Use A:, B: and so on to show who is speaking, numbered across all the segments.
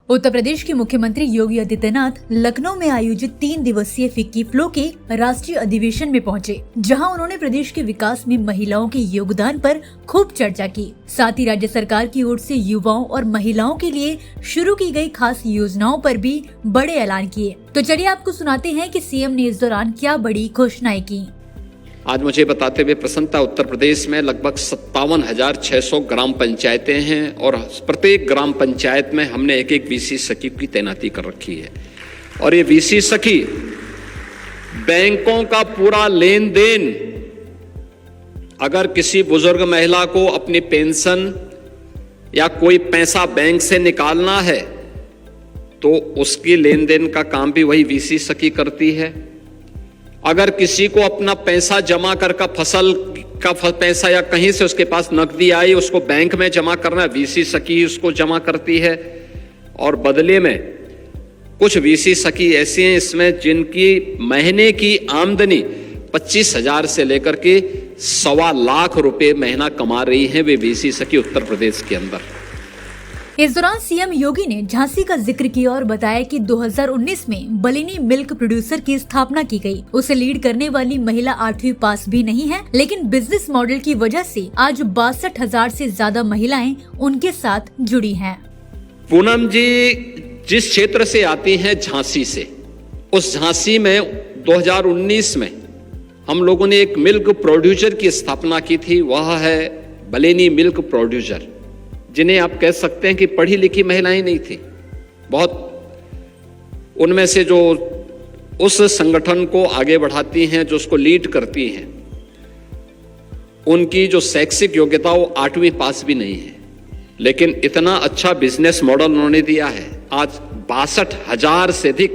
A: उत्तर प्रदेश के मुख्यमंत्री योगी आदित्यनाथ लखनऊ में आयोजित 3 दिवसीय फिक्की फ्लो के राष्ट्रीय अधिवेशन में पहुंचे, जहां उन्होंने प्रदेश के विकास में महिलाओं के योगदान पर खूब चर्चा की। साथ ही राज्य सरकार की ओर से युवाओं और महिलाओं के लिए शुरू की गई खास योजनाओं पर भी बड़े ऐलान किए। तो चलिए आपको सुनाते हैं कि सीएम ने इस दौरान क्या बड़ी घोषणाएं की।
B: आज मुझे बताते हुए प्रसन्नता, उत्तर प्रदेश में लगभग 57,600 ग्राम पंचायतें हैं और प्रत्येक ग्राम पंचायत में हमने एक वीसी सखी की तैनाती कर रखी है। और ये वीसी सखी बैंकों का पूरा लेन देन, अगर किसी बुजुर्ग महिला को अपनी पेंशन या कोई पैसा बैंक से निकालना है तो उसकी लेन देन का काम भी वही वीसी सखी करती है। अगर किसी को अपना पैसा जमा कर फसल का पैसा या कहीं से उसके पास नकदी आई उसको बैंक में जमा करना, वीसी सखी उसको जमा करती है। और बदले में कुछ वीसी सखी ऐसी हैं इसमें जिनकी महीने की आमदनी 25,000 से लेकर के 1.25 लाख रुपए महीना कमा रही हैं वे वीसी सखी उत्तर प्रदेश के अंदर।
A: इस दौरान सीएम योगी ने झांसी का जिक्र किया और बताया कि 2019 में बलिनी मिल्क प्रोड्यूसर की स्थापना की गई। उसे लीड करने वाली महिला 8वीं पास भी नहीं है, लेकिन बिजनेस मॉडल की वजह से आज 62,000 से ज्यादा महिलाएं उनके साथ जुड़ी हैं।
B: पूनम जी जिस क्षेत्र से आती हैं झांसी से, उस झांसी में 2019 में हम लोगों ने एक मिल्क प्रोड्यूसर की स्थापना की थी। वह है बलिनी मिल्क प्रोड्यूसर, जिन्हें आप कह सकते हैं कि पढ़ी लिखी महिलाएं नहीं थी। बहुत उनमें से जो उस संगठन को आगे बढ़ाती हैं, जो उसको लीड करती हैं, उनकी जो शैक्षिक योग्यता वो 8वीं पास भी नहीं है, लेकिन इतना अच्छा बिजनेस मॉडल उन्होंने दिया है। आज 62,000 से अधिक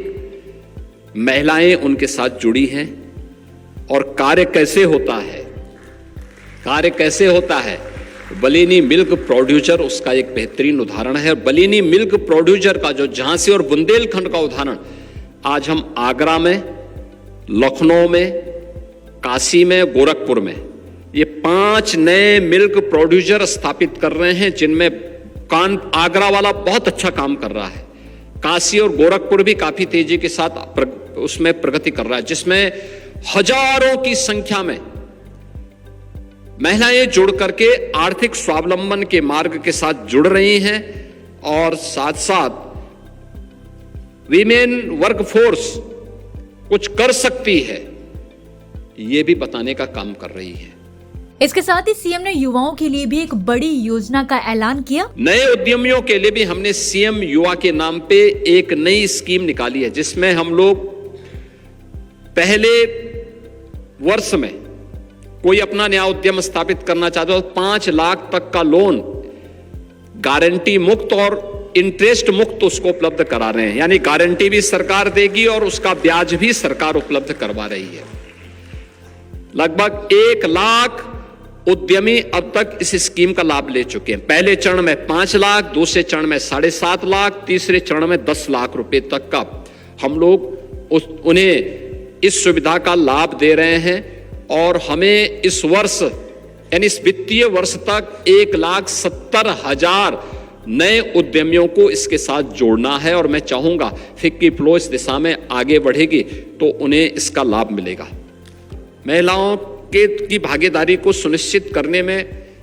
B: महिलाएं उनके साथ जुड़ी हैं। और कार्य कैसे होता है, बलिनी मिल्क प्रोड्यूसर उसका एक बेहतरीन उदाहरण है। बलिनी मिल्क प्रोड्यूसर का जो झांसी और बुंदेलखंड का उदाहरण आज हम आगरा में, लखनऊ में, काशी में, गोरखपुर में ये 5 नए मिल्क प्रोड्यूसर स्थापित कर रहे हैं, जिनमें आगरा वाला बहुत अच्छा काम कर रहा है। काशी और गोरखपुर भी काफी तेजी के साथ उसमें प्रगति कर रहा है, जिसमें हजारों की संख्या में महिलाएं जुड़ करके आर्थिक स्वावलंबन के मार्ग के साथ जुड़ रही हैं और साथ साथ वीमेन वर्कफोर्स कुछ कर सकती है, ये भी बताने का काम कर रही है।
A: इसके साथ ही सीएम ने युवाओं के लिए भी एक बड़ी योजना का ऐलान किया।
B: नए उद्यमियों के लिए भी हमने सीएम युवा के नाम पे एक नई स्कीम निकाली है, जिसमें हम लोग पहले वर्ष में कोई अपना नया उद्यम स्थापित करना चाहता हो 5 लाख तक का लोन गारंटी मुक्त और इंटरेस्ट मुक्त उसको उपलब्ध करा रहे हैं। यानी गारंटी भी सरकार देगी और उसका ब्याज भी सरकार उपलब्ध करवा रही है। लगभग 1 लाख उद्यमी अब तक इस स्कीम का लाभ ले चुके हैं। पहले चरण में 5 लाख, दूसरे चरण में 7.5 लाख, तीसरे चरण में 10 लाख रुपए तक का हम लोग उन्हें इस सुविधा का लाभ दे रहे हैं। और हमें इस वर्ष यानी इस वित्तीय वर्ष तक 1,70,000 नए उद्यमियों को इसके साथ जोड़ना है। और मैं चाहूंगा फिक्की फ्लो इस दिशा में आगे बढ़ेगी तो उन्हें इसका लाभ मिलेगा। महिलाओं की भागीदारी को सुनिश्चित करने में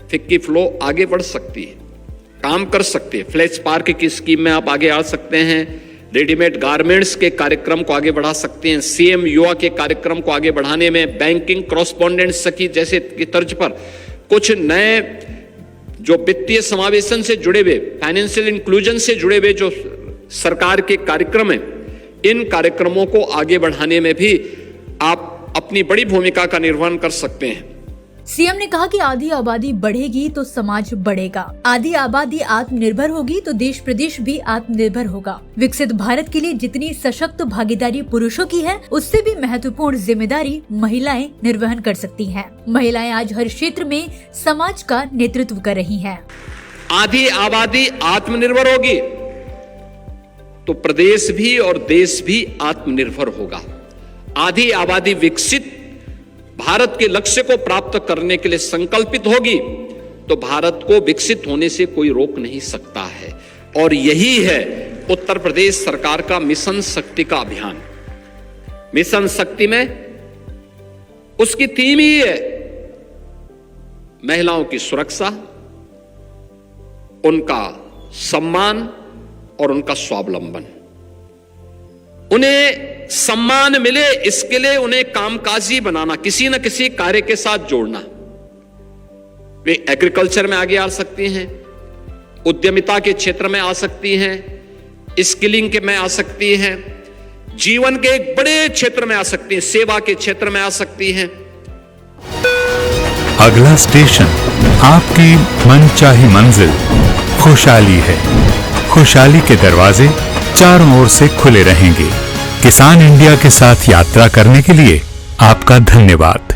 B: फिक्की फ्लो आगे बढ़ सकती है, काम कर सकती है। फ्लैश पार्क की स्कीम में आप आगे आ सकते हैं, रेडीमेड गारमेंट्स के कार्यक्रम को आगे बढ़ा सकते हैं, सीएम युवा के कार्यक्रम को आगे बढ़ाने में बैंकिंग कॉरेस्पोंडेंट सखी जैसे की तर्ज पर कुछ नए जो वित्तीय समावेशन से जुड़े हुए, फाइनेंशियल इंक्लूजन से जुड़े हुए जो सरकार के कार्यक्रम हैं, इन कार्यक्रमों को आगे बढ़ाने में भी आप अपनी बड़ी भूमिका का निर्वहन कर सकते हैं।
A: सीएम ने कहा कि आधी आबादी बढ़ेगी तो समाज बढ़ेगा, आधी आबादी आत्मनिर्भर होगी तो देश प्रदेश भी आत्मनिर्भर होगा। विकसित भारत के लिए जितनी सशक्त भागीदारी पुरुषों की है, उससे भी महत्वपूर्ण जिम्मेदारी महिलाएं निर्वहन कर सकती हैं। महिलाएं आज हर क्षेत्र में समाज का नेतृत्व कर रही हैं।
B: आधी आबादी आत्मनिर्भर होगी तो प्रदेश भी और देश भी आत्मनिर्भर होगा। आधी आबादी विकसित भारत के लक्ष्य को प्राप्त करने के लिए संकल्पित होगी तो भारत को विकसित होने से कोई रोक नहीं सकता है। और यही है उत्तर प्रदेश सरकार का मिशन शक्ति का अभियान। मिशन शक्ति में उसकी थीम ही है महिलाओं की सुरक्षा, उनका सम्मान और उनका स्वावलंबन। उन्हें सम्मान मिले इसके लिए उन्हें कामकाजी बनाना, किसी न किसी कार्य के साथ जोड़ना। वे एग्रीकल्चर में आगे आ सकती हैं, उद्यमिता के क्षेत्र में आ सकती हैं, स्किलिंग के में आ सकती हैं, जीवन के एक बड़े क्षेत्र में आ सकती हैं, सेवा के क्षेत्र में आ सकती हैं।
C: अगला स्टेशन आपकी मनचाही मंजिल खुशहाली है। खुशहाली के दरवाजे चारों ओर से खुले रहेंगे। किसान इंडिया के साथ यात्रा करने के लिए आपका धन्यवाद।